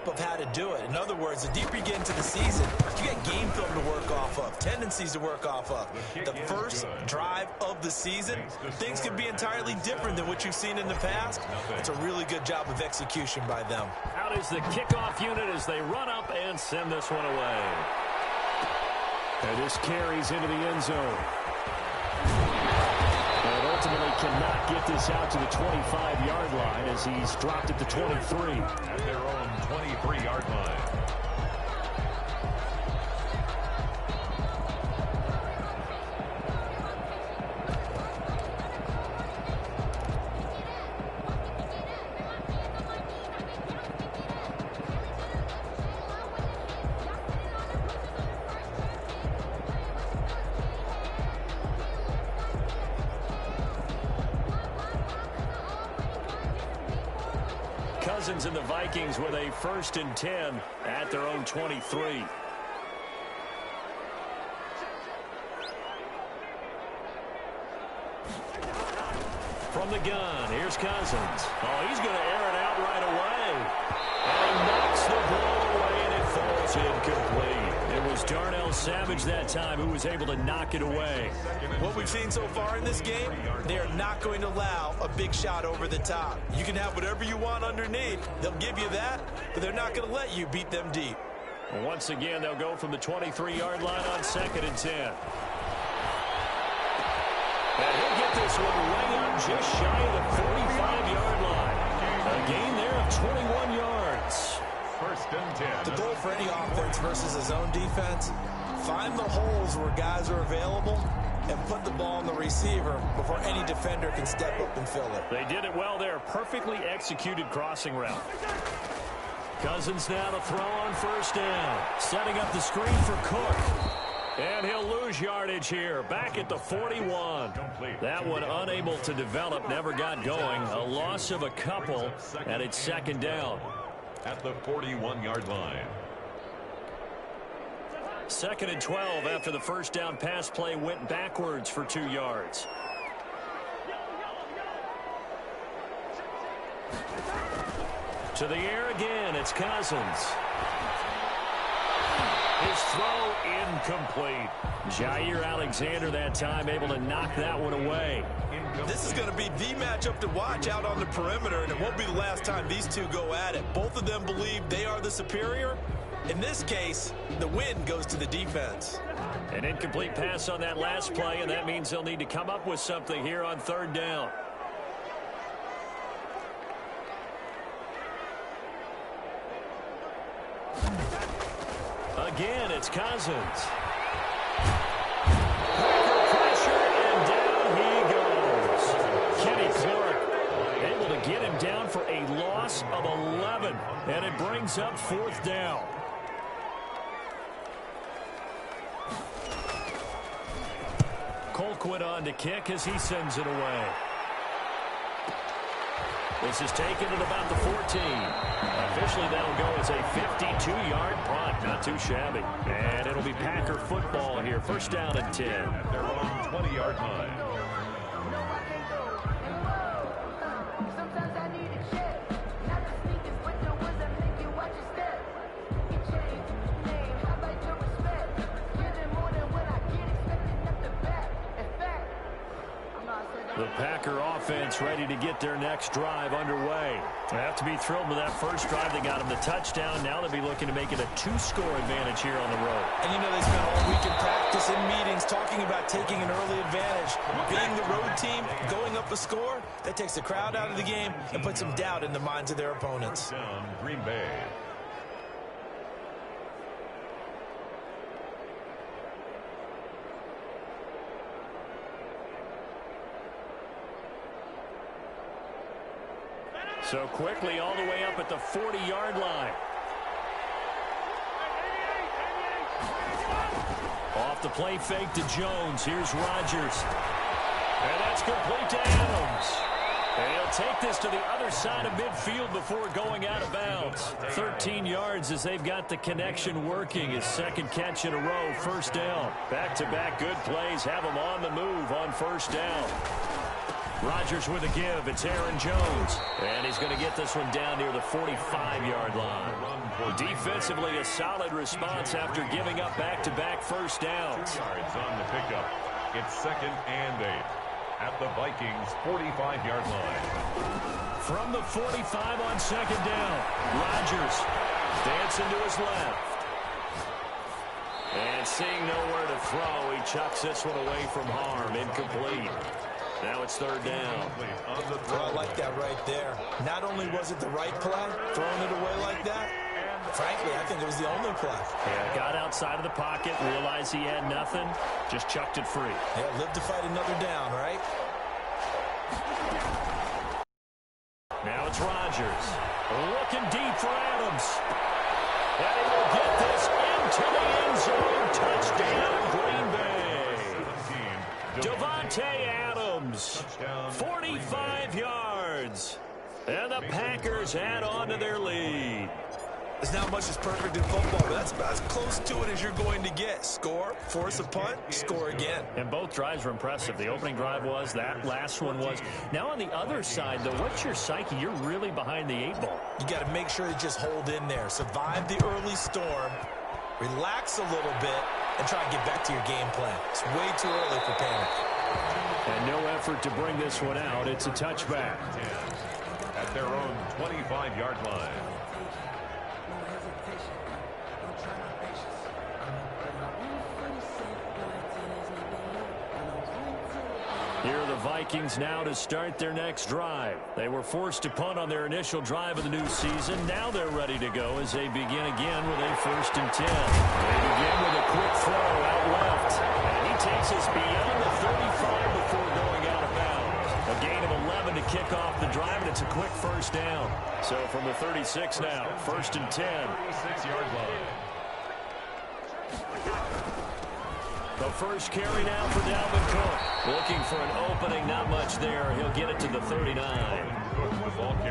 map of how to do it. In other words, the deeper you get into the season, you get game film to work off of, tendencies to work off of. The first drive of the season, things can be entirely different than what you've seen in the past. It's a really good job of execution by them. Out is the kickoff unit as they run up and send this one away. And this carries into the end zone. And ultimately cannot get this out to the 25-yard line as he's dropped at the 23. At their own 23-yard line. Cousins and the Vikings with a 1st and 10 at their own 23. From the gun, here's Cousins. Oh, he's going to air it out right away. And he knocks the ball away, and it falls incomplete. It was Darnell Savage that time who was able to knock it away. What we've seen so far in this game, they are not going to allow a big shot over the top. You can have whatever you want underneath. They'll give you that, but they're not going to let you beat them deep. Once again, they'll go from the 23-yard line on 2nd and 10. And he'll get this one way up just shy of the 45-yard line. A gain there of 21 yards. 1st and 10. The goal for any offense versus his own defense, find the holes where guys are available and put the ball on the receiver before any defender can step up and fill it. They did it well there. Perfectly executed crossing route. Cousins now to throw on 1st down. Setting up the screen for Cook. And he'll lose yardage here. Back at the 41. That one unable to develop. Never got going. A loss of a couple. And it's 2nd down. At the 41-yard line. 2nd and 12 after the 1st down pass play went backwards for 2 yards. To the air again, it's Cousins. His throw incomplete. Jair Alexander that time able to knock that one away. This is going to be the matchup to watch out on the perimeter, and it won't be the last time these two go at it. Both of them believe they are the superior. In this case, the win goes to the defense. An incomplete pass on that last play, and that means they'll need to come up with something here on 3rd down. Again, it's Cousins. Pressure, and down he goes. Kenny Clark able to get him down for a loss of 11, and it brings up 4th down. Colquitt on to kick as he sends it away. This is taken at about the 14. Officially, that'll go as a 52-yard punt. Not too shabby. And it'll be Packer football here. 1st down and 10. At their own 20-yard line. The Packer offense ready to get their next drive underway. They have to be thrilled with that first drive. They got them the touchdown. Now they'll be looking to make it a 2-score advantage here on the road. And you know they spent all week in practice, in meetings, talking about taking an early advantage. Being the road team, going up a score, that takes the crowd out of the game and puts some doubt in the minds of their opponents. Down, Green Bay. So quickly all the way up at the 40-yard line. Off the play fake to Jones. Here's Rodgers. And that's complete to Adams. And he'll take this to the other side of midfield before going out of bounds. 13 yards as they've got the connection working. His 2nd catch in a row, 1st down. Back-to-back good plays have him on the move on 1st down. Rodgers with a give. It's Aaron Jones. And he's going to get this one down near the 45-yard line. Defensively, a solid response after giving up back-to-back first downs. 2 yards on the pickup. It's 2nd and 8 at the Vikings' 45-yard line. From the 45 on 2nd down, Rodgers dancing to his left. And seeing nowhere to throw, he chucks this one away from harm. Incomplete. Now it's 3rd down. I like that right there. Not only was it the right play, throwing it away like that, frankly, I think it was the only play. Yeah, got outside of the pocket, realized he had nothing, just chucked it free. Yeah, live to fight another down, right? Now it's Rodgers. Looking deep for Adams. And he will get this into the end zone. Touchdown, Green Bay. Davante Adams, 45 yards. And the Packers add on to their lead. There's not much that's perfect in football, but that's about as close to it as you're going to get. Score, force a punt, score again. And both drives were impressive. The opening drive was, that last one was. Now on the other side, though, what's your psyche? You're really behind the 8 ball. You got to make sure to just hold in there. Survive the early storm, relax a little bit, and try and get back to your game plan. It's way too early for panic. And no effort to bring this one out. It's a touchback. At their own 25-yard line. Here are the Vikings now to start their next drive. They were forced to punt on their initial drive of the new season. Now they're ready to go as they begin again with a 1st and 10. They begin with a quick throw out left. And he takes us beyond the 35 before going out of bounds. A gain of 11 to kick off the drive, and it's a quick 1st down. So from the 36 now, 1st and 10. 36-yard line. The first carry now for Dalvin Cook. Looking for an opening, not much there. He'll get it to the 39.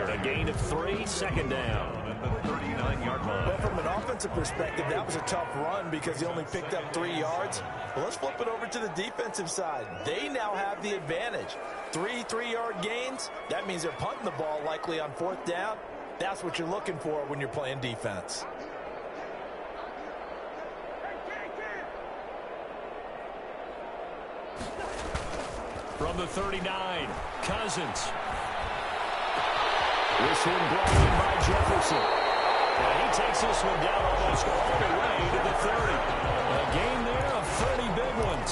A gain of 3, 2nd down. At the 39-yard line. Well, from an offensive perspective, that was a tough run because he only picked up 3 yards. Well, let's flip it over to the defensive side. They now have the advantage. 3 3-yard gains. That means they're punting the ball likely on 4th down. That's what you're looking for when you're playing defense. From the 39, Cousins. This one brought in by Jefferson. And he takes this one down almost all the way to the 30. A gain there of 30 big ones.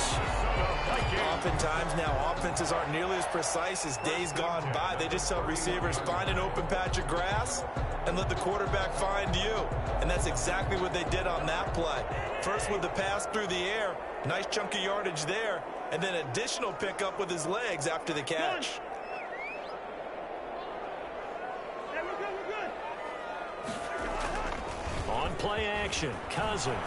Oftentimes now, offenses aren't nearly as precise as days gone by. They just tell receivers, find an open patch of grass and let the quarterback find you. And that's exactly what they did on that play. First with the pass through the air, nice chunk of yardage there, and then additional pickup with his legs after the catch. On play action, Cousins.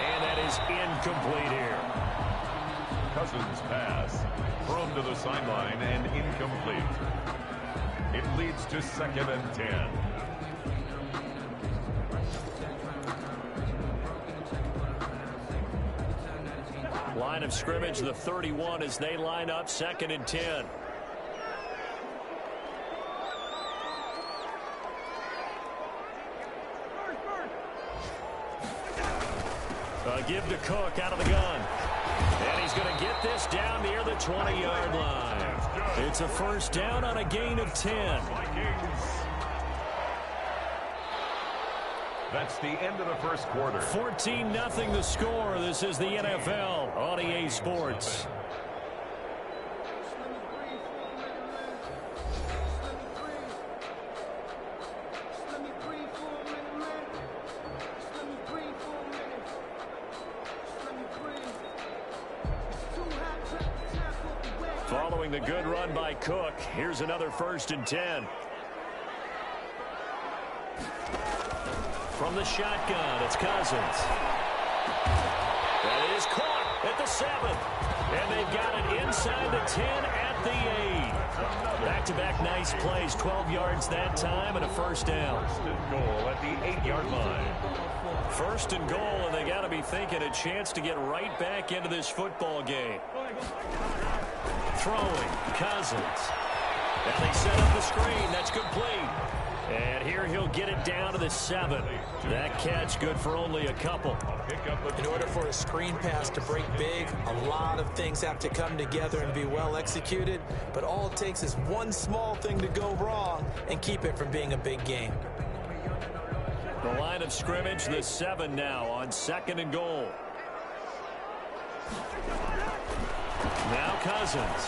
And that is incomplete here. Cousins' pass thrown to the sideline and incomplete. It leads to 2nd and 10. Line of scrimmage, the 31 as they line up, 2nd and 10. Give to Cook out of the gun. And he's going to get this down near the 20-yard line. It's a 1st down on a gain of 10. That's the end of the 1st quarter. 14-0 the score. This is the NFL on EA Sports. Following the good run by Cook, here's another 1st and 10. From the shotgun, it's Cousins. That is caught at the 7. And they've got it inside the 10 at the 8. Back-to-back nice plays, 12 yards that time and a 1st down. 1st and goal at the 8-yard line. 1st and goal, and they got to be thinking a chance to get right back into this football game. Throwing, Cousins. And they set up the screen. That's complete. And here, he'll get it down to the 7. That catch good for only a couple. In order for a screen pass to break big, a lot of things have to come together and be well executed, but all it takes is one small thing to go wrong and keep it from being a big game. The line of scrimmage, the 7 now on 2nd and goal. Now Cousins.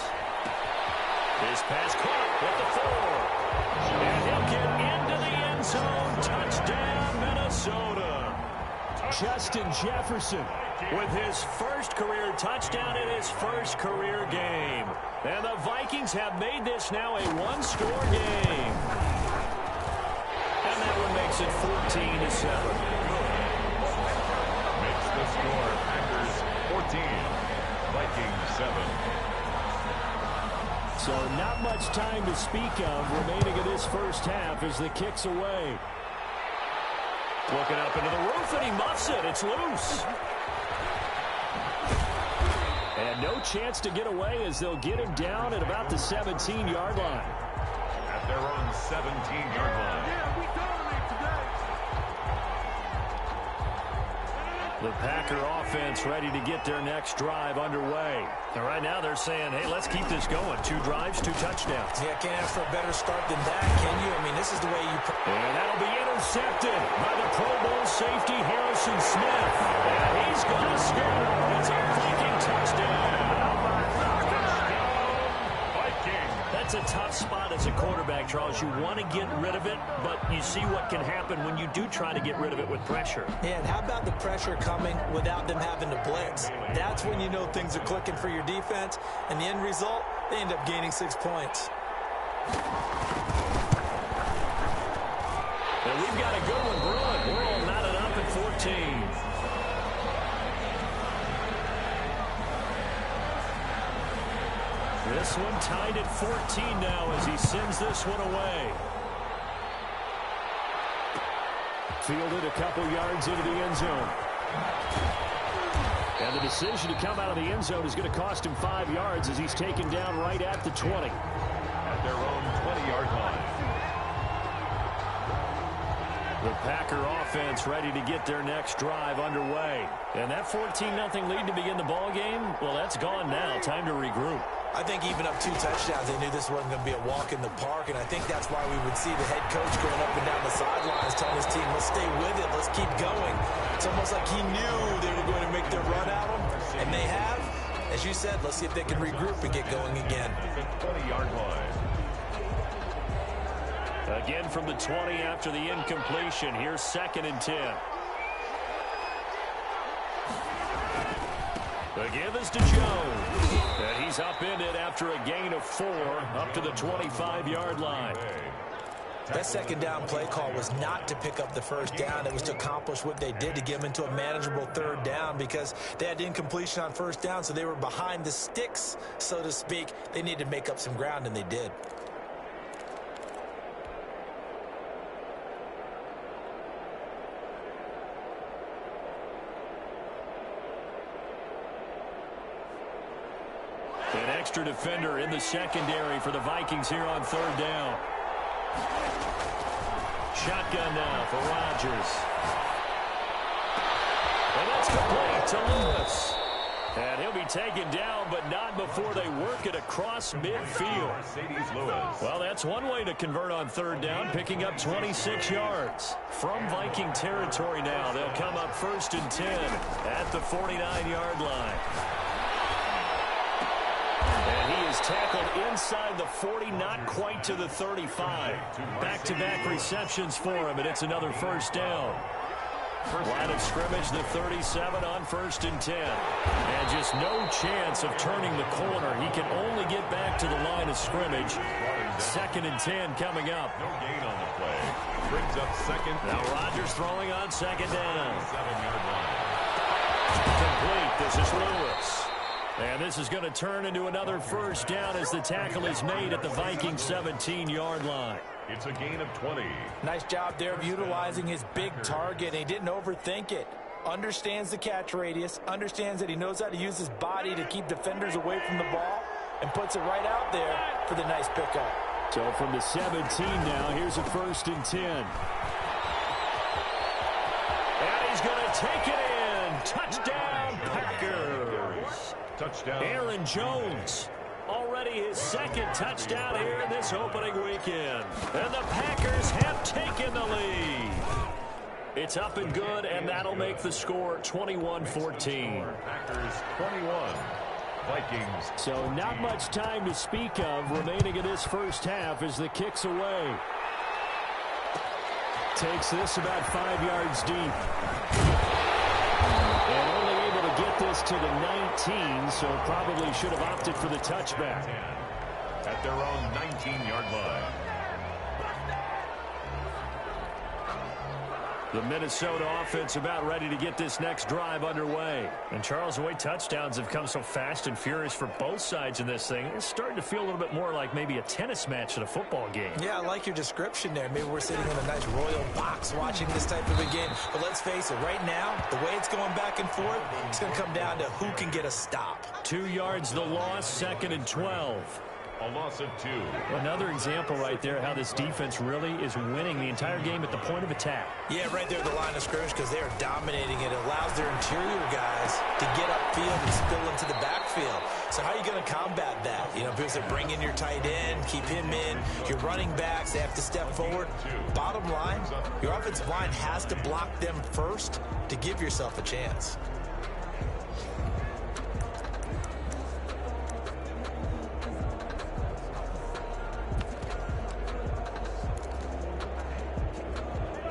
His pass caught with the 4. And he'll get into the end zone. Touchdown, Minnesota. Justin Jefferson with his first career touchdown in his first career game. And the Vikings have made this now a one-score game. And that one makes it 14-7. Makes the score Packers 14, Vikings 7. So not much time to speak of remaining in this first half as the kick's away. Looking up into the roof, and he muffs it. It's loose. And no chance to get away as they'll get him down at about the 17-yard line. At their own 17-yard line. The Packer offense ready to get their next drive underway. And right now they're saying, hey, let's keep this going. 2 drives, 2 touchdowns. Yeah, can't ask for a better start than that, can you? I mean, this is the way you... And that'll be intercepted by the Pro Bowl safety Harrison Smith. And he's going to score. It's a Viking touchdown. That's a tough spot as a quarterback, Charles. You want to get rid of it, but you see what can happen when you do try to get rid of it with pressure. Yeah, and how about the pressure coming without them having to blitz? That's when you know things are clicking for your defense, and the end result, they end up gaining 6 points. And we've got a good one brewing. We're all knotted up at 14. This one tied at 14 now as he sends this one away. Fielded a couple yards into the end zone. And the decision to come out of the end zone is going to cost him 5 yards as he's taken down right at the 20. At their own 20-yard line. The Packer offense ready to get their next drive underway. And that 14-0 lead to begin the ball game, well, that's gone now. Time to regroup. I think even up 2 touchdowns, they knew this wasn't going to be a walk in the park, and I think that's why we would see the head coach going up and down the sidelines telling his team, let's stay with it, let's keep going. It's almost like he knew they were going to make their run at him, and they have. As you said, let's see if they can regroup and get going again. 20-yard line. Again from the 20 after the incompletion. Here's 2nd and 10. The give is to Jones. And he's upended after a gain of 4 up to the 25-yard line. That second down play call was not to pick up the first down. It was to accomplish what they did to get them into a manageable 3rd down because they had incompletion on 1st down, so they were behind the sticks, so to speak. They needed to make up some ground, and they did. An extra defender in the secondary for the Vikings here on 3rd down. Shotgun now for Rodgers. And that's complete to Lewis. And he'll be taken down, but not before they work it across midfield. Well, that's one way to convert on 3rd down, picking up 26 yards. From Viking territory now, they'll come up 1st and 10 at the 49-yard line. And he is tackled inside the 40, not quite to the 35. Back-to-back receptions for him, and it's another 1st down. Line of scrimmage, the 37 on 1st and 10. And just no chance of turning the corner. He can only get back to the line of scrimmage. 2nd and 10 coming up. No gain on the play. Brings up 2nd. Now Rodgers throwing on 2nd down. 7-yard line. Complete. This is Lewis. And this is going to turn into another 1st down as the tackle is made at the Viking 17-yard line. It's a gain of 20. Nice job there of utilizing his big target. He didn't overthink it. Understands the catch radius. Understands that he knows how to use his body to keep defenders away from the ball. And puts it right out there for the nice pickup. So from the 17 now, here's a 1st and 10. And he's going to take it in. Touchdown, Packers. Touchdown. Aaron Jones. Already his 2nd touchdown here in this opening weekend. And the Packers have taken the lead. It's up and good, and that'll make the score 21-14. Packers 21. Vikings. So not much time to speak of remaining in this first half as the kick's away. Takes this about 5 yards deep. And only able to get this to the 19, so probably should have opted for the touchback. At their own 19-yard line. The Minnesota offense about ready to get this next drive underway. And Charles, the way touchdowns have come so fast and furious for both sides in this thing, it's starting to feel a little bit more like maybe a tennis match at a football game. Yeah, I like your description there. Maybe we're sitting in a nice royal box watching this type of a game. But let's face it, right now, the way it's going back and forth, it's going to come down to who can get a stop. 2 yards the loss, 2nd and 12. A loss of 2. Another example right there how this defense really is winning the entire game at the point of attack. Yeah, right there at the line of scrimmage because they are dominating it. It allows their interior guys to get upfield and spill into the backfield. So how are you going to combat that? You know, because they bring in your tight end, keep him in, your running backs, they have to step forward. Bottom line, your offensive line has to block them first to give yourself a chance.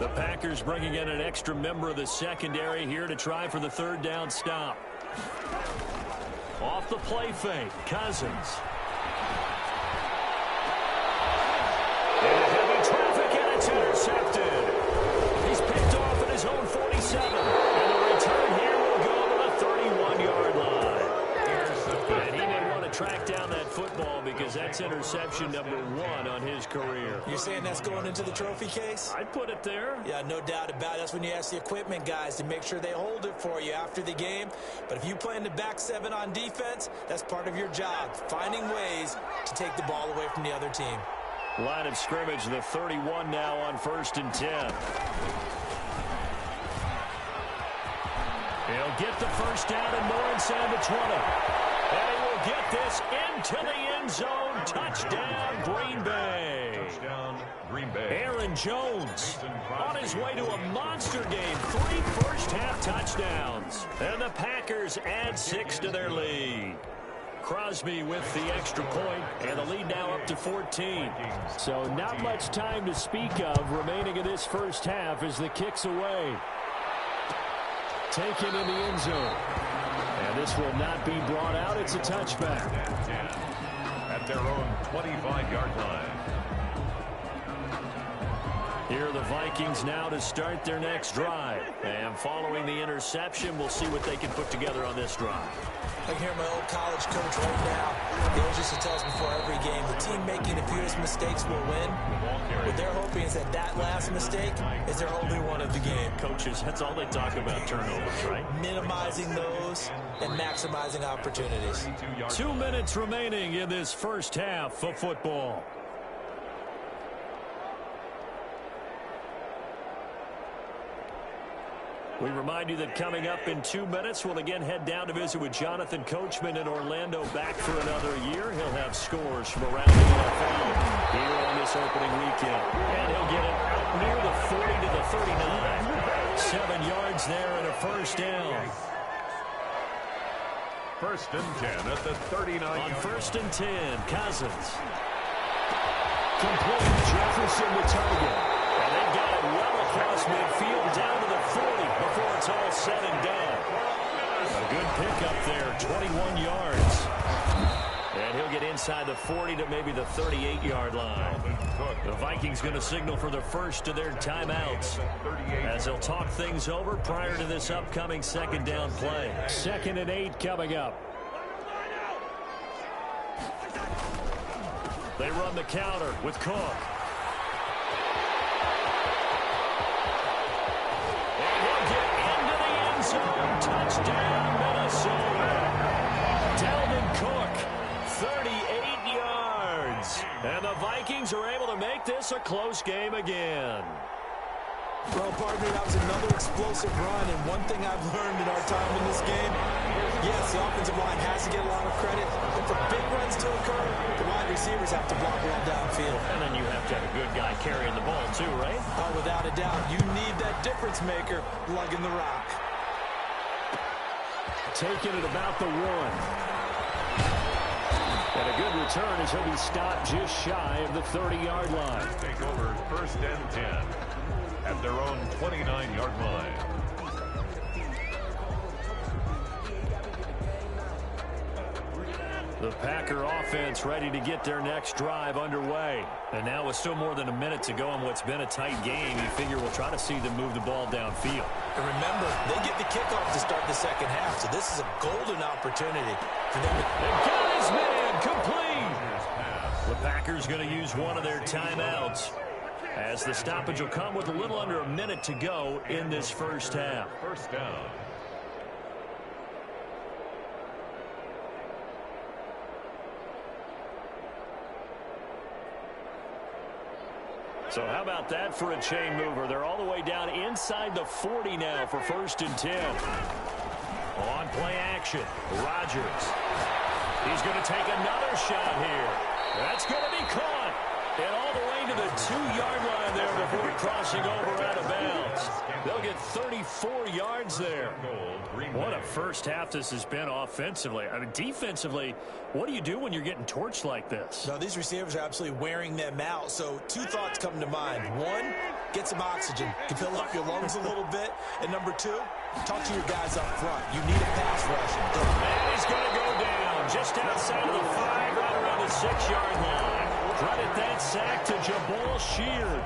The Packers bringing in an extra member of the secondary here to try for the 3rd down stop. Off the play fake, Cousins. Into heavy traffic, and it's intercepted. He's picked off at his own 47. And the return here will go to the 31-yard line. And he may want to track down that football because that's interception number 1 on his career. You're saying that's going into the trophy case? I'd put it there. Yeah, no doubt about it. That's when you ask the equipment guys to make sure they hold it for you after the game. But if you play in the back 7 on defense, that's part of your job, finding ways to take the ball away from the other team. Line of scrimmage, the 31 now on 1st and 10. He'll get the first down and more inside the 20. And he will get this into the end zone. Touchdown, Green Bay. Touchdown, Green Bay. Aaron Jones on his way to a monster game. 3 first-half touchdowns. And the Packers add 6 to their lead. Crosby with the extra point, and the lead now up to 14. So not much time to speak of remaining in this first half as the kick's away. Taken in the end zone. And this will not be brought out. It's a touchback. At their own 25-yard line. Here are the Vikings now to start their next drive. And following the interception, we'll see what they can put together on this drive. I can hear my old college coach right now. He always used to tell us before every game, the team making the fewest mistakes will win. What they're hoping is that last mistake is their only one of the game. Coaches, that's all they talk about, turnovers, right? Minimizing those and maximizing opportunities. 2 minutes remaining in this first half of football. We remind you that coming up in 2 minutes, we'll again head down to visit with Jonathan Coachman in Orlando, back for another year. He'll have scores from around the NFL here on this opening weekend. And he'll get it out near the 40 to the 39. 7 yards there and a first down. 1st and 10 at the 39. On 1st and 10, Cousins. Complete. Jefferson the target. And they've got it well across midfield down to the 40 before it's all said and done. A good pickup there, 21 yards. And he'll get inside the 40 to maybe the 38-yard line. The Vikings going to signal for the first of their timeouts as they'll talk things over prior to this upcoming 2nd down play. 2nd and 8 coming up. They run the counter with Cook. Touchdown, Minnesota. Dalvin Cook, 38 yards. And the Vikings are able to make this a close game again. Well, partner, that was another explosive run, and one thing I've learned in our time in this game, yes, the offensive line has to get a lot of credit, but for big runs to occur, the wide receivers have to block well downfield. And then you have to have a good guy carrying the ball too, right? Oh, without a doubt. You need that difference maker lugging the rock. Taking it about the 1. And a good return as he'll be stopped just shy of the 30-yard line. Take over 1st and 10 at their own 29-yard line. The Packer offense ready to get their next drive underway. And now with still more than a minute to go in what's been a tight game, you figure we'll try to see them move the ball downfield. And remember, they get the kickoff to start the second half, so this is a golden opportunity for them to... And got his man complete! The Packers going to use one of their timeouts, as the stoppage will come with a little under a minute to go in this first half. First down. So how about that for a chain mover? They're all the way down inside the 40 now for 1st and 10. On play action, Rodgers. He's going to take another shot here. That's going to be caught. And all the way to the 2-yard line there before crossing over out of bounds. They'll get 34 yards there. What a first half this has been offensively. I mean, defensively, what do you do when you're getting torched like this? No, these receivers are absolutely wearing them out. So 2 thoughts come to mind. 1, get some oxygen to fill up your lungs a little bit. And number 2, talk to your guys up front. You need a pass rush. And he's going to go down just outside of the 5, right around the 6-yard line. Credit that sack to Jabal Sheard.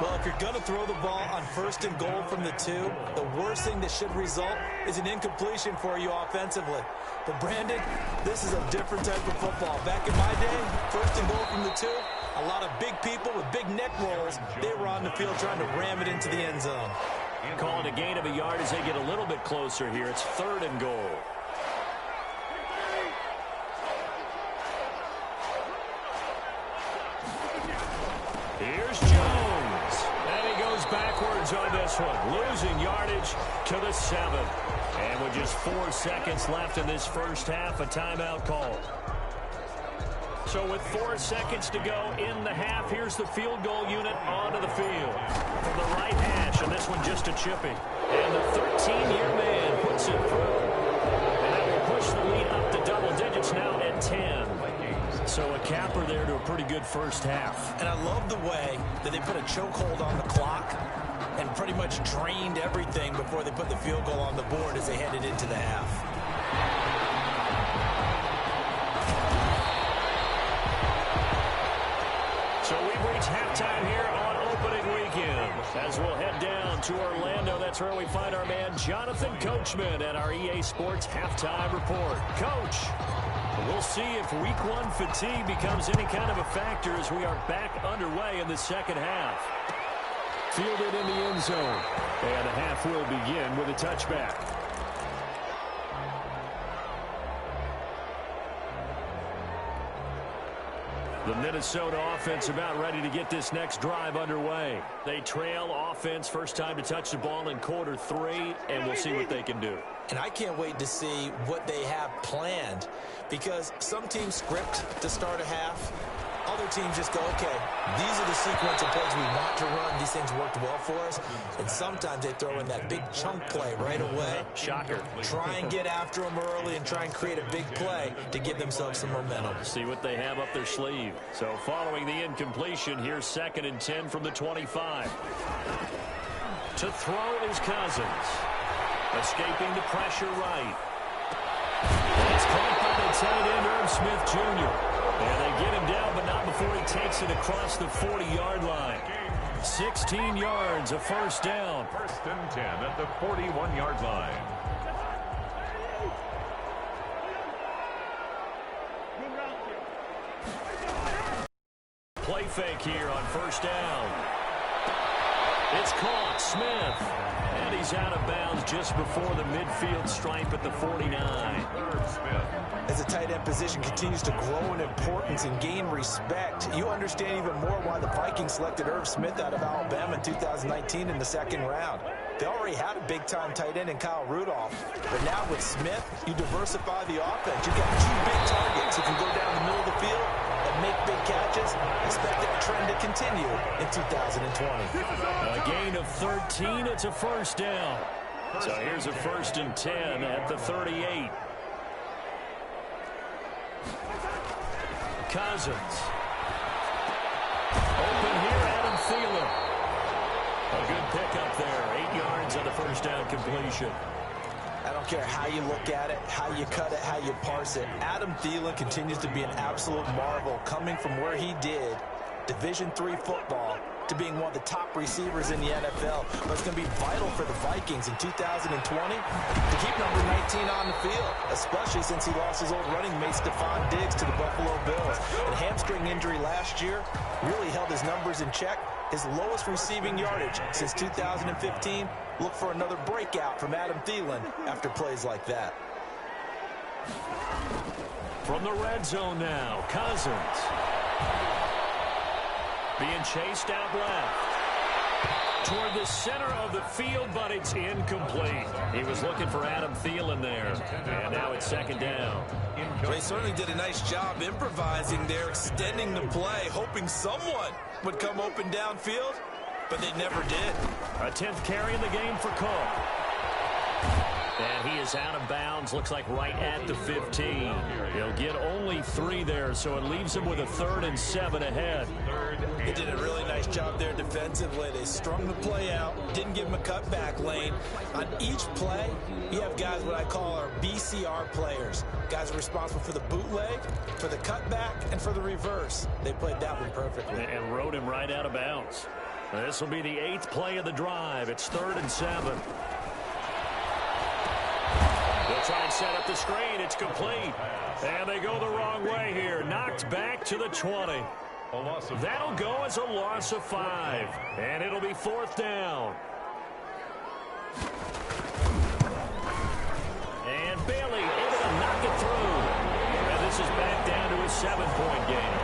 Well, if you're going to throw the ball on 1st and goal from the 2, the worst thing that should result is an incompletion for you offensively. But, Brandon, this is a different type of football. Back in my day, 1st and goal from the 2, a lot of big people with big neck rolls, they were on the field trying to ram it into the end zone. Calling a gain of a yard as they get a little bit closer here. It's 3rd and goal. Here's Jones. And he goes backwards on this one. Losing yardage to the 7. And with just 4 seconds left in this first half, a timeout call. So with 4 seconds to go in the half, here's the field goal unit onto the field. From the right hash, and this one just a chipping. And the 13-year man puts it through. And that will push the lead up to double digits now at 10. So a capper there to a pretty good first half. And I love the way that they put a chokehold on the clock and pretty much drained everything before they put the field goal on the board as they headed into the half. So we've reached halftime here on opening weekend. As we'll head down to Orlando, that's where we find our man Jonathan Coachman at our EA Sports Halftime Report. Coach, we'll see if week 1 fatigue becomes any kind of a factor as we are back underway in the second half. Fielded in the end zone. And the half will begin with a touchback. The Minnesota offense about ready to get this next drive underway. They trail offense, first time to touch the ball in quarter 3, and we'll see what they can do. And I can't wait to see what they have planned, because some teams script to start a half. Other teams just go, okay, these are the sequence of plays we want to run. These things worked well for us. And sometimes they throw in that big chunk play right away. Shocker. Try and get after them early and try and create a big play to give themselves some momentum. See what they have up their sleeve. So following the incompletion, here's 2nd and 10 from the 25. To throw is Cousins. Escaping the pressure right. It's caught by the tight end, Irv Smith Jr. And they get him down, but not before he takes it across the 40-yard line. 16 yards, a first down. 1st and 10 at the 41-yard line. Play fake here on first down. It's caught. Smith. And he's out of bounds just before the midfield stripe at the 49. As the tight end position continues to grow in importance and gain respect, you understand even more why the Vikings selected Irv Smith out of Alabama in 2019 in the second round. They already had a big-time tight end in Kyle Rudolph, but now with Smith, you diversify the offense. You've got two big targets who can go down the middle of the field and make big catches. Expect that trend to continue in 2020. A gain of 13. It's a first down. So here's a 1st and 10 at the 38. Cousins. Open here, Adam Thielen. A good pickup there. 8 yards on the first down completion. I don't care how you look at it, how you cut it, how you parse it. Adam Thielen continues to be an absolute marvel, coming from where he did, Division III football, to being one of the top receivers in the NFL. But it's going to be vital for the Vikings in 2020 to keep number 19 on the field, especially since he lost his old running mate Stephon Diggs to the Buffalo Bills. And hamstring injury last year really held his numbers in check. His lowest receiving yardage since 2015. Look for another breakout from Adam Thielen after plays like that. From the red zone now, Cousins. Being chased out left. Toward the center of the field, but it's incomplete. He was looking for Adam Thielen there. And now it's second down. They certainly did a nice job improvising there, extending the play, hoping someone would come open downfield, but they never did. A 10th carry in the game for Cook. And he is out of bounds, looks like right at the 15. He'll get only 3 there, so it leaves him with a 3rd and 7 ahead. They did a really nice job there defensively. They strung the play out, didn't give him a cutback lane. On each play, you have guys what I call our BCR players. Guys are responsible for the bootleg, for the cutback, and for the reverse. They played that one perfectly. And rode him right out of bounds. This will be the 8th play of the drive. It's 3rd and 7. They'll try and set up the screen. It's complete. And they go the wrong way here. Knocked back to the 20. That'll go as a loss of 5. And it'll be 4th down. And Bailey able to knock it through. And this is back down to a 7-point game.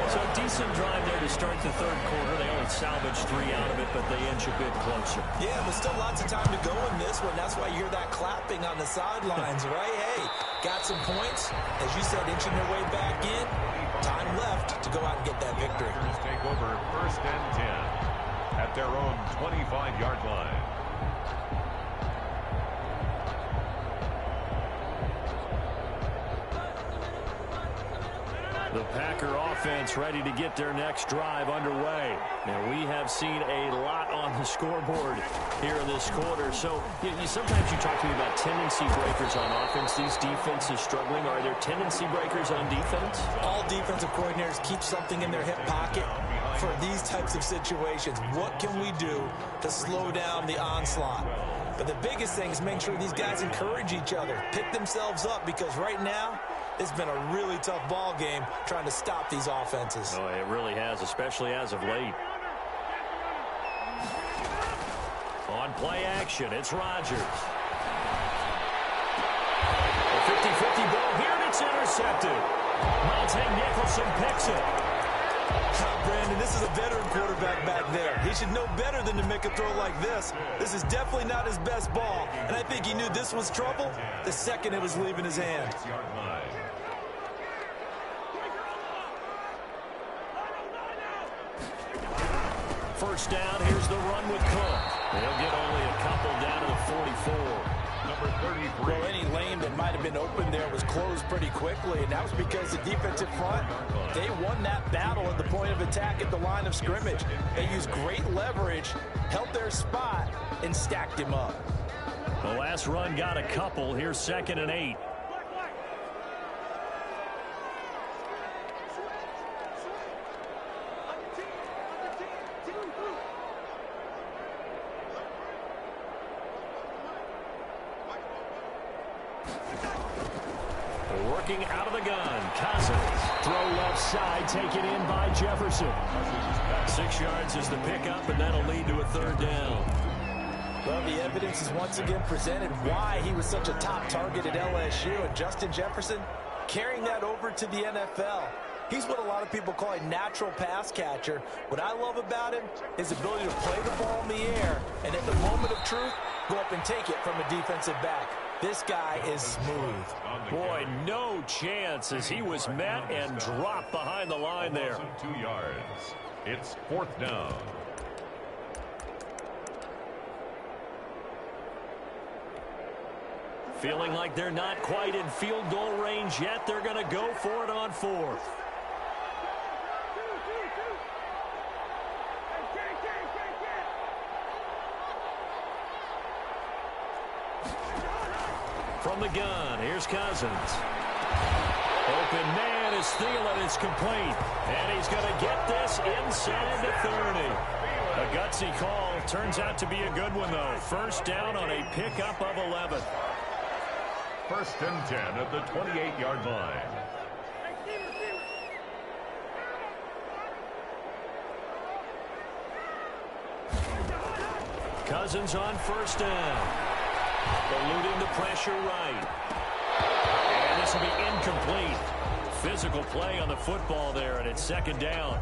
So a decent drive there to start the 3rd quarter. They only salvaged 3 out of it, but they inch a bit closer. Yeah, but still lots of time to go in this one. That's why you hear that clapping on the sidelines, right? Hey, got some points. As you said, inching their way back in. Time left to go out and get that victory. Take over 1st and 10 at their own 25-yard line. The Packer offense ready to get their next drive underway. Now, we have seen a lot on the scoreboard here in this quarter. So, sometimes you talk to me about tendency breakers on offense. These defenses struggling. Are there tendency breakers on defense? All defensive coordinators keep something in their hip pocket for these types of situations. What can we do to slow down the onslaught? But the biggest thing is make sure these guys encourage each other, pick themselves up, because right now, it's been a really tough ball game trying to stop these offenses. Oh, it really has, especially as of late. On play action, it's Rodgers. A 50-50 ball here, and it's intercepted. Monte Nicholson picks it. Brandon, this is a veteran quarterback back there. He should know better than to make a throw like this. This is definitely not his best ball, and I think he knew this was trouble the second it was leaving his hand. First down, here's the run with Cook. They'll get only a couple down to the 44. Number 33. Well, any lane that might have been open there was closed pretty quickly, and that was because the defensive front, they won that battle at the point of attack at the line of scrimmage. They used great leverage, held their spot, and stacked him up. The last run got a couple. Here's 2nd and 8. Working out of the gun, Cousins. Throw left side, taken in by Jefferson. 6 yards is the pickup, and that'll lead to a third down. Well, the evidence is once again presented why he was such a top target at LSU. And Justin Jefferson carrying that over to the NFL. He's what a lot of people call a natural pass catcher. What I love about him is his ability to play the ball in the air, and at the moment of truth, go up and take it from a defensive back. This guy is smooth. Boy, no chance as he was met and dropped behind the line there. 2 yards. It's 4th down. Feeling like they're not quite in field goal range yet. They're going to go for it on 4th. From the gun, here's Cousins. Open man is Thielen. It's complete. And he's going to get this inside the 30. A gutsy call. Turns out to be a good one, though. First down on a pickup of 11. 1st and 10 at the 28-yard line. Cousins on 1st down. Eluding the pressure right. And this will be incomplete. Physical play on the football there, and it's 2nd down.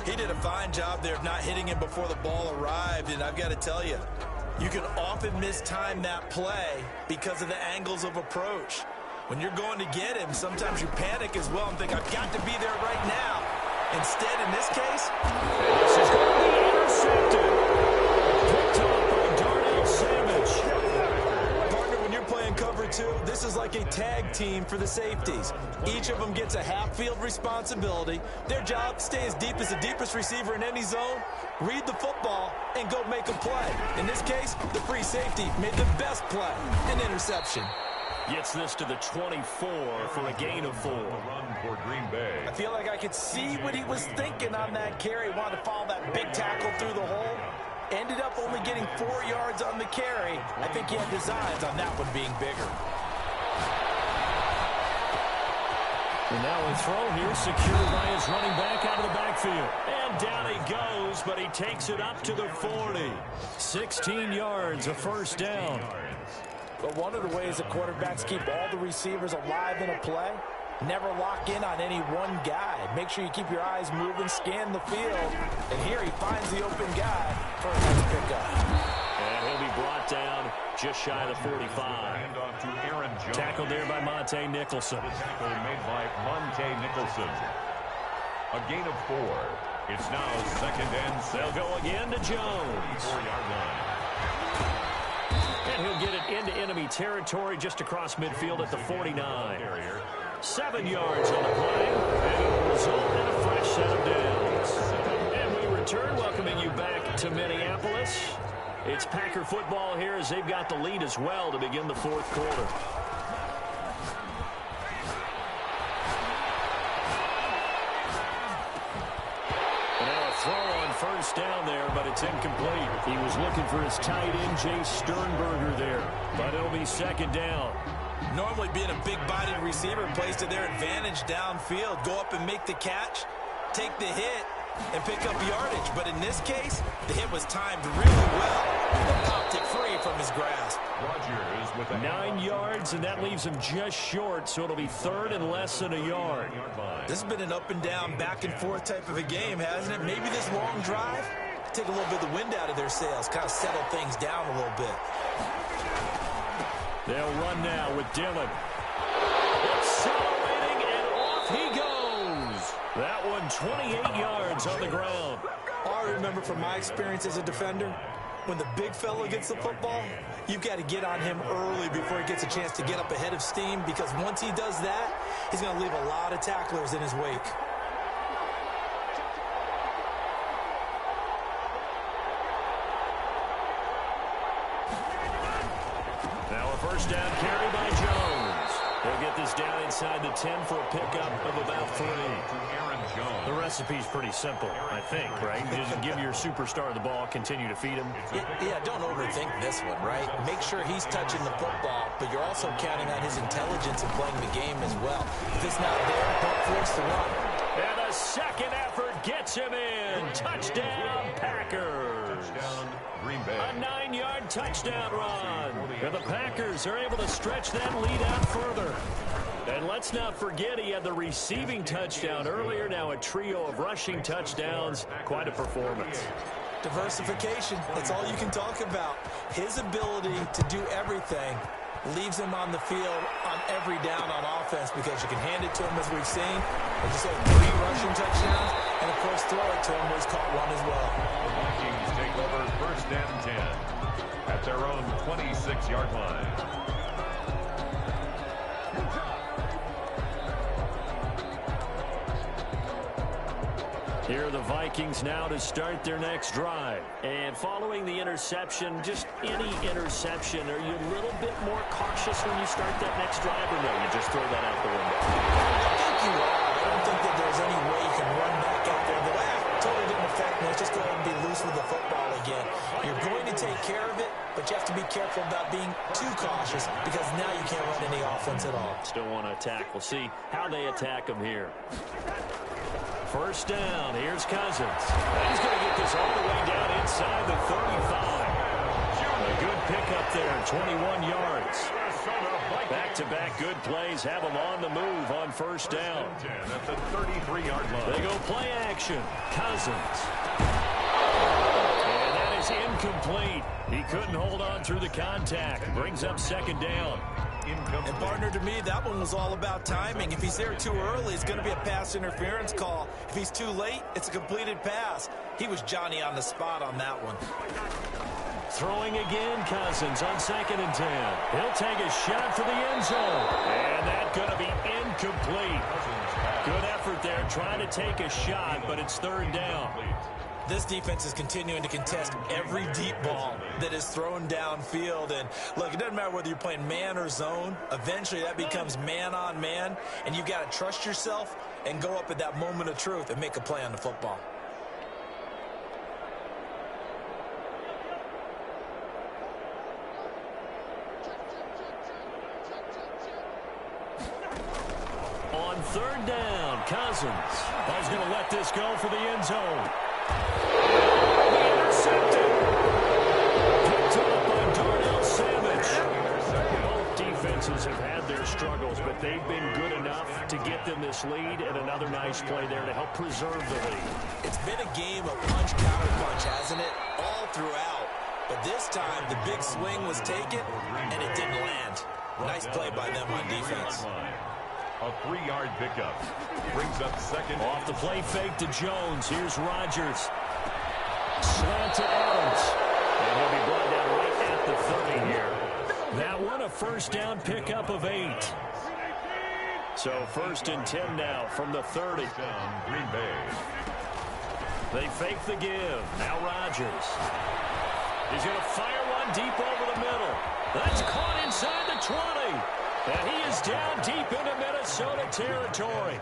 He did a fine job there of not hitting him before the ball arrived, and I've got to tell you, you can often mistime that play because of the angles of approach. When you're going to get him, sometimes you panic as well and think, I've got to be there right now. Instead, in this case, this is going to be intercepted. Picked off by Darnell Savage. Partner, when you're playing cover 2, this is like a tag team for the safeties. Each of them gets a half-field responsibility. Their job, stay as deep as the deepest receiver in any zone, read the football, and go make a play. In this case, the free safety made the best play, an interception. Gets this to the 24 for a gain of 4. Run for Green Bay. I feel like I could see what he was thinking on that carry. Wanted to follow that big tackle through the hole. Ended up only getting 4 yards on the carry. I think he had designs on that one being bigger. And now a throw here secured by his running back out of the backfield. And down he goes, but he takes it up to the 40. 16 yards, a 1st down. But one of the ways that quarterbacks keep all the receivers alive in a play, never lock in on any one guy. Make sure you keep your eyes moving, scan the field. And here he finds the open guy for a nice pickup. And he'll be brought down just shy of the 45. Hand off to Aaron Jones. Tackled there by Monte Nicholson. The tackle made by Monte Nicholson. A gain of 4. It's now 2nd and 6. They'll go again to Jones. 4-yard line. And he'll get it into enemy territory just across midfield at the 49. 7 yards on the play, and it will result in a fresh set of downs. And we return, welcoming you back to Minneapolis. It's Packer football here as they've got the lead as well to begin the 4th quarter. Throw on 1st down there, but it's incomplete. He was looking for his tight end, Jay Sternberger there, but it'll be 2nd down. Normally being a big-bodied receiver plays to their advantage downfield. Go up and make the catch, take the hit, and pick up yardage. But in this case, the hit was timed really well and popped it free from his grasp. Rodgers with 9 yards, and that leaves him just short, so it'll be 3rd and less than a yard. This has been an up-and-down, back-and-forth type of a game, hasn't it? Maybe this long drive, take a little bit of the wind out of their sails, kind of settle things down a little bit. They'll run now with Dillon. Accelerating, and off he goes. That one 28 yards on the ground. All I remember from my experience as a defender, when the big fella gets the football, you've got to get on him early before he gets a chance to get up ahead of steam, because once he does that, he's going to leave a lot of tacklers in his wake. Now a 1st down carry by Jones. They'll get this down inside the 10 for a pickup of about 3. The recipe's pretty simple, I think, right? You just give your superstar the ball, continue to feed him. Yeah, don't overthink this one, right? Make sure he's touching the football, but you're also counting on his intelligence in playing the game as well. If it's not there, don't force the run. And the second effort gets him in. Touchdown, Packers. Touchdown, Green Bay. A 9-yard touchdown run. And the Packers are able to stretch that lead out further. And let's not forget he had the receiving touchdown earlier. Now a trio of rushing touchdowns. Quite a performance. Diversification, that's all you can talk about. His ability to do everything leaves him on the field on every down on offense because you can hand it to him as we've seen. Like you said, 3 rushing touchdowns, and of course throw it to him where he's caught one as well. The Vikings take over 1st and 10 at their own 26-yard line. Here are the Vikings now to start their next drive. And following the interception, just any interception, are you a little bit more cautious when you start that next drive, or no, you just throw that out the window? I think you are. I don't think that there's any way you can run back out there. The totally didn't affect me. Let's just go ahead and be loose with the football again. You're going to take care of it, but you have to be careful about being too cautious because now you can't run any offense at all. Still want to attack. We'll see how they attack them here. First down, here's Cousins. He's going to get this all the way down inside the 35. A good pickup there, 21 yards. Back-to-back good plays have them on the move on first down. At the 33-yard line. They go play action. Cousins. And that is incomplete. He couldn't hold on through the contact. Brings up second down. And partner, to me, that one was all about timing. If he's there too early, it's going to be a pass interference call. If he's too late, it's a completed pass. He was Johnny on the spot on that one. Throwing again, Cousins on 2nd and 10. He'll take a shot for the end zone. And that's going to be incomplete. Good effort there trying to take a shot, but it's 3rd down. This defense is continuing to contest every deep ball that is thrown downfield. And look, it doesn't matter whether you're playing man or zone. Eventually, that becomes man on man. And you've got to trust yourself and go up at that moment of truth and make a play on the football. On 3rd down, Cousins. He's going to let this go for the end zone. Intercepted. Picked up by Darnell Savage. Both defenses have had their struggles, but they've been good enough to get them this lead, and another nice play there to help preserve the lead. It's been a game of punch, counter punch, hasn't it? All throughout. But this time, the big swing was taken, and it didn't land. Nice play by them on defense. A 3-yard pickup. Brings up second. Off the play fake to Jones. Here's Rodgers. Slant to Adams. And he'll be brought down right at the 30 here. That one a first down pickup of 8. So 1st and 10 now from the 30. Green Bay. They fake the give. Now Rodgers. He's going to fire one deep over the middle. That's caught inside the 20. And he is down deep into Minnesota territory.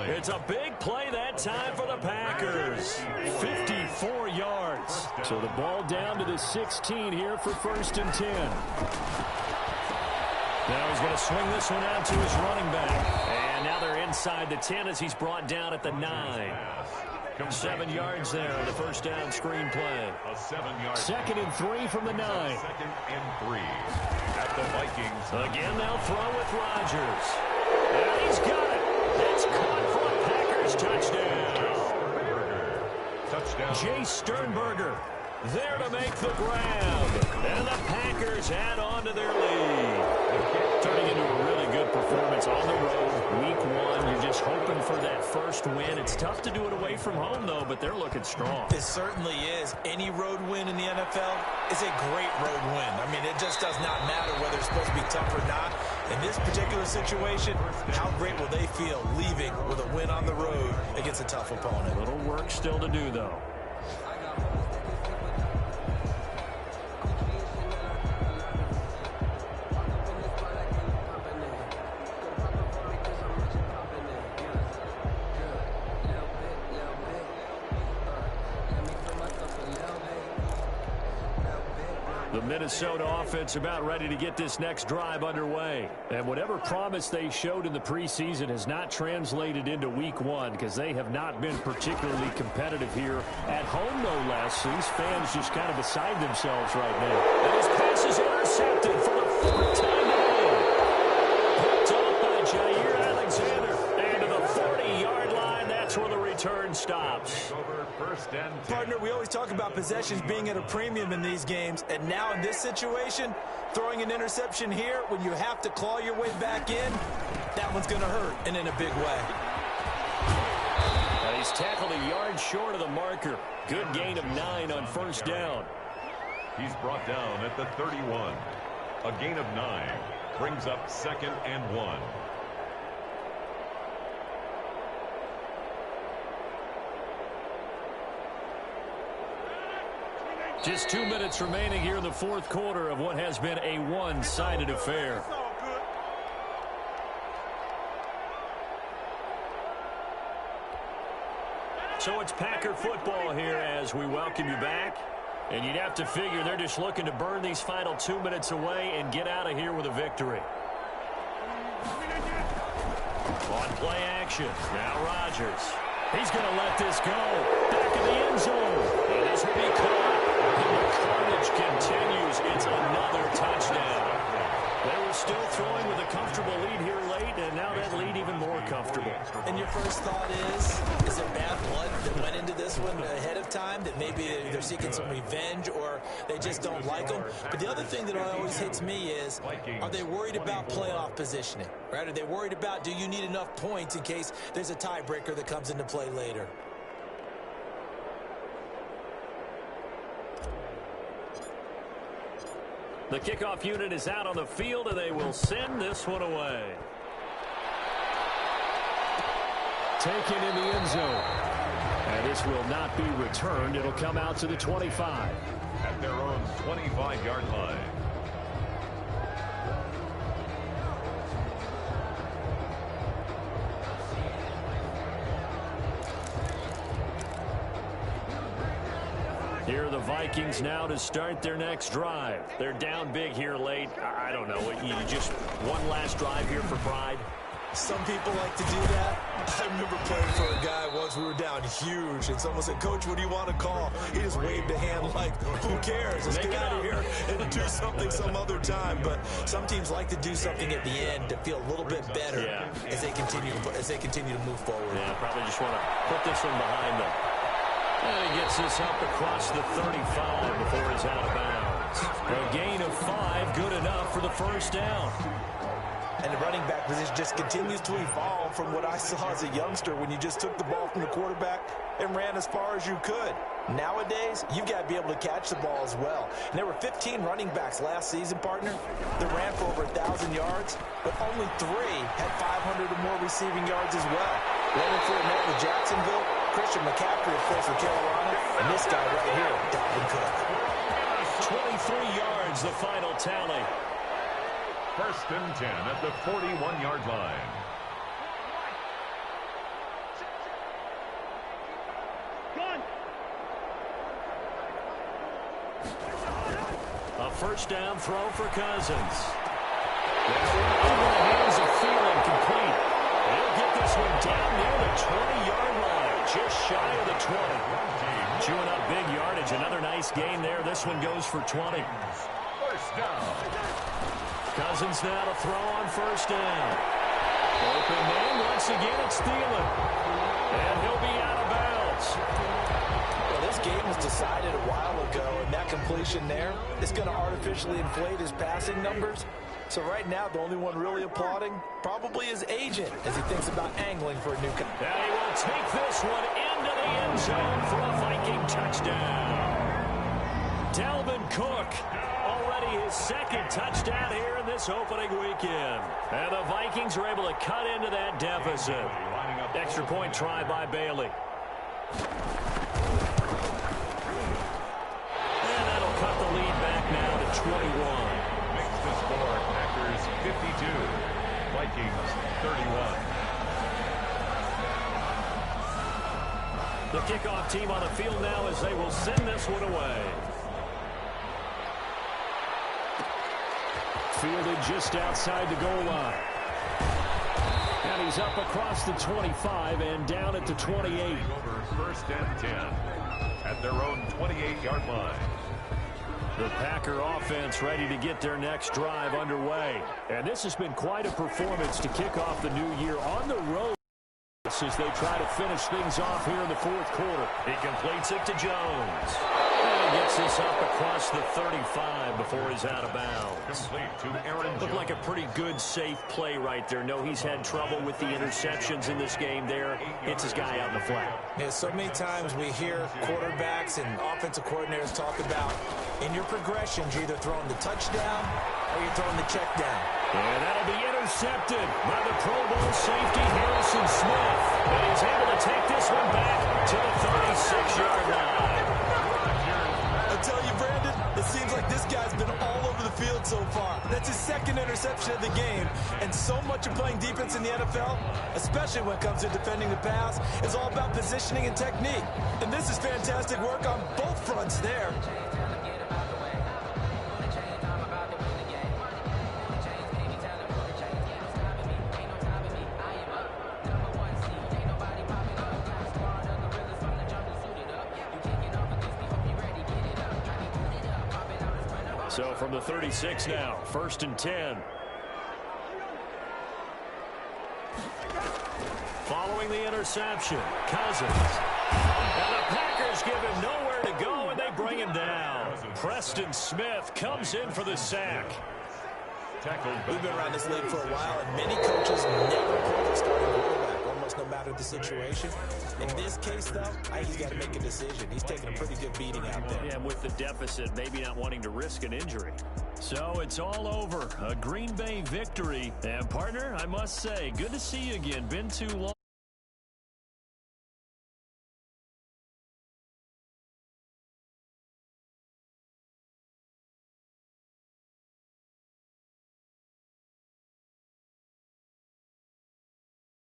It's a big play that time for the Packers. 54 yards. So the ball down to the 16 here for 1st and 10. Now he's going to swing this one out to his running back. And now they're inside the 10 as he's brought down at the 9. 7 yards there on the first down screen play. 2nd and 3 from the 9. 2nd and 3 at the Vikings. Again, they'll throw with Rodgers. And he's got it. It's caught for a Packers touchdown. Touchdown. Jay Sternberger there to make the grab. And the Packers add on to their lead. Turning into a really good performance on the road. Week 1, you're just hoping for that first win. It's tough to do it away from home, though, but they're looking strong. It certainly is. Any road win in the NFL is a great road win. I mean, it just does not matter whether it's supposed to be tough or not. In this particular situation, how great will they feel leaving with a win on the road against a tough opponent? A little work still to do, though. The Minnesota offense about ready to get this next drive underway. And whatever promise they showed in the preseason has not translated into week one because they have not been particularly competitive here at home, no less. So these fans just kind of beside themselves right now. And his pass is intercepted for the fourth time today. Picked off by Jair Alexander. And to the 40-yard line, that's where the return stops. Partner, we always talk about possessions being at a premium in these games, and now in this situation, throwing an interception here when you have to claw your way back in, that one's going to hurt, and in a big way. He's tackled a yard short of the marker. Good gain of 9 on first down. He's brought down at the 31. A gain of 9 brings up 2nd and 1. Just 2 minutes remaining here in the fourth quarter of what has been a one-sided affair. So it's Packer football here as we welcome you back. And you'd have to figure they're just looking to burn these final 2 minutes away and get out of here with a victory. On play action, now Rodgers. He's going to let this go. Back in the end zone. And this will be caught. And the carnage continues. It's another touchdown. They were still throwing with a comfortable lead here late, and now that lead even more comfortable. And your first thought is there bad blood that went into this one ahead of time, that maybe they're seeking some revenge or they just don't like them? But the other thing that always hits me is, are they worried about playoff positioning? Right? Are they worried about, do you need enough points in case there's a tiebreaker that comes into play later? The kickoff unit is out on the field, and they will send this one away. Taken in the end zone. And this will not be returned. It'll come out to the 25. At their own 25-yard line. Here are the Vikings now to start their next drive. They're down big here late. I don't know. You just one last drive here for pride. Some people like to do that. I remember playing for a guy once. We were down huge, and someone said, "Coach, what do you want to call?" He just waved a hand like, "Who cares? Let's get out of here and do something some other time." But some teams like to do something at the end to feel a little bit better as they continue to move forward. Yeah, probably just want to put this one behind them. And he gets this up across the 35 before he's out of bounds. A gain of 5, good enough for the first down. And the running back position just continues to evolve from what I saw as a youngster when you just took the ball from the quarterback and ran as far as you could. Nowadays, you've got to be able to catch the ball as well. And there were 15 running backs last season, partner, that ran for over 1,000 yards, but only 3 had 500 or more receiving yards as well. Leonard Fournette with Jacksonville, Christian McCaffrey, of course, with Carolina, and this guy right here, Dalvin Cook. 23 yards, the final tally. 1st and 10 at the 41-yard line. A first down throw for Cousins. Into the hands of Thielen, complete. He'll get this one down near the 20-yard line, just shy of the 20. Chewing up big yardage. Another nice gain there. This one goes for 20. First down. Cousins now to throw on first down. Open man, once again it's Thielen. And he'll be out of bounds. Well, this game was decided a while ago, and that completion there is going to artificially inflate his passing numbers. So right now, the only one really applauding probably his agent as he thinks about angling for a new contract. And he will take this one into the end zone for a Viking touchdown. Dalvin Cook, already his 2nd touchdown here in this opening weekend. And the Vikings are able to cut into that deficit. Extra point try by Bailey. And that'll cut the lead back now to 21. Makes the score Packers 52, Vikings 31. The kickoff team on the field now as they will send this one away. Fielded just outside the goal line. And he's up across the 25 and down at the 28. Over 1st and 10 at their own 28-yard line. The Packer offense ready to get their next drive underway. And this has been quite a performance to kick off the new year on the road as they try to finish things off here in the fourth quarter. He completes it to Jones. And he gets this up across the 35 before he's out of bounds. Complete to Aaron Jones. Looked like a pretty good, safe play right there. No, he's had trouble with the interceptions in this game there. Hits his guy out in the flat. Yeah, so many times we hear quarterbacks and offensive coordinators talk about in your progressions, you're either throwing the touchdown or you're throwing the check down. And that'll be intercepted by the Pro Bowl safety Harrison Smith. And he's able to take this one back to the 36-yard line. I tell you, Brandon, it seems like this guy's been all over the field so far. That's his second interception of the game. And so much of playing defense in the NFL, especially when it comes to defending the pass, is all about positioning and technique. And this is fantastic work on both fronts there. So from the 36 now, 1st and 10. Following the interception, Cousins. And the Packers give him nowhere to go, and they bring him down. Preston Smith comes in for the sack. We've been around this league for a while, and many coaches never pull their starting quarterback, almost no matter the situation. In this case, though, I think he's got to make a decision. He's taking a pretty good beating out there. Yeah, with the deficit, maybe not wanting to risk an injury. So it's all over. A Green Bay victory. And, partner, I must say, good to see you again. Been too long.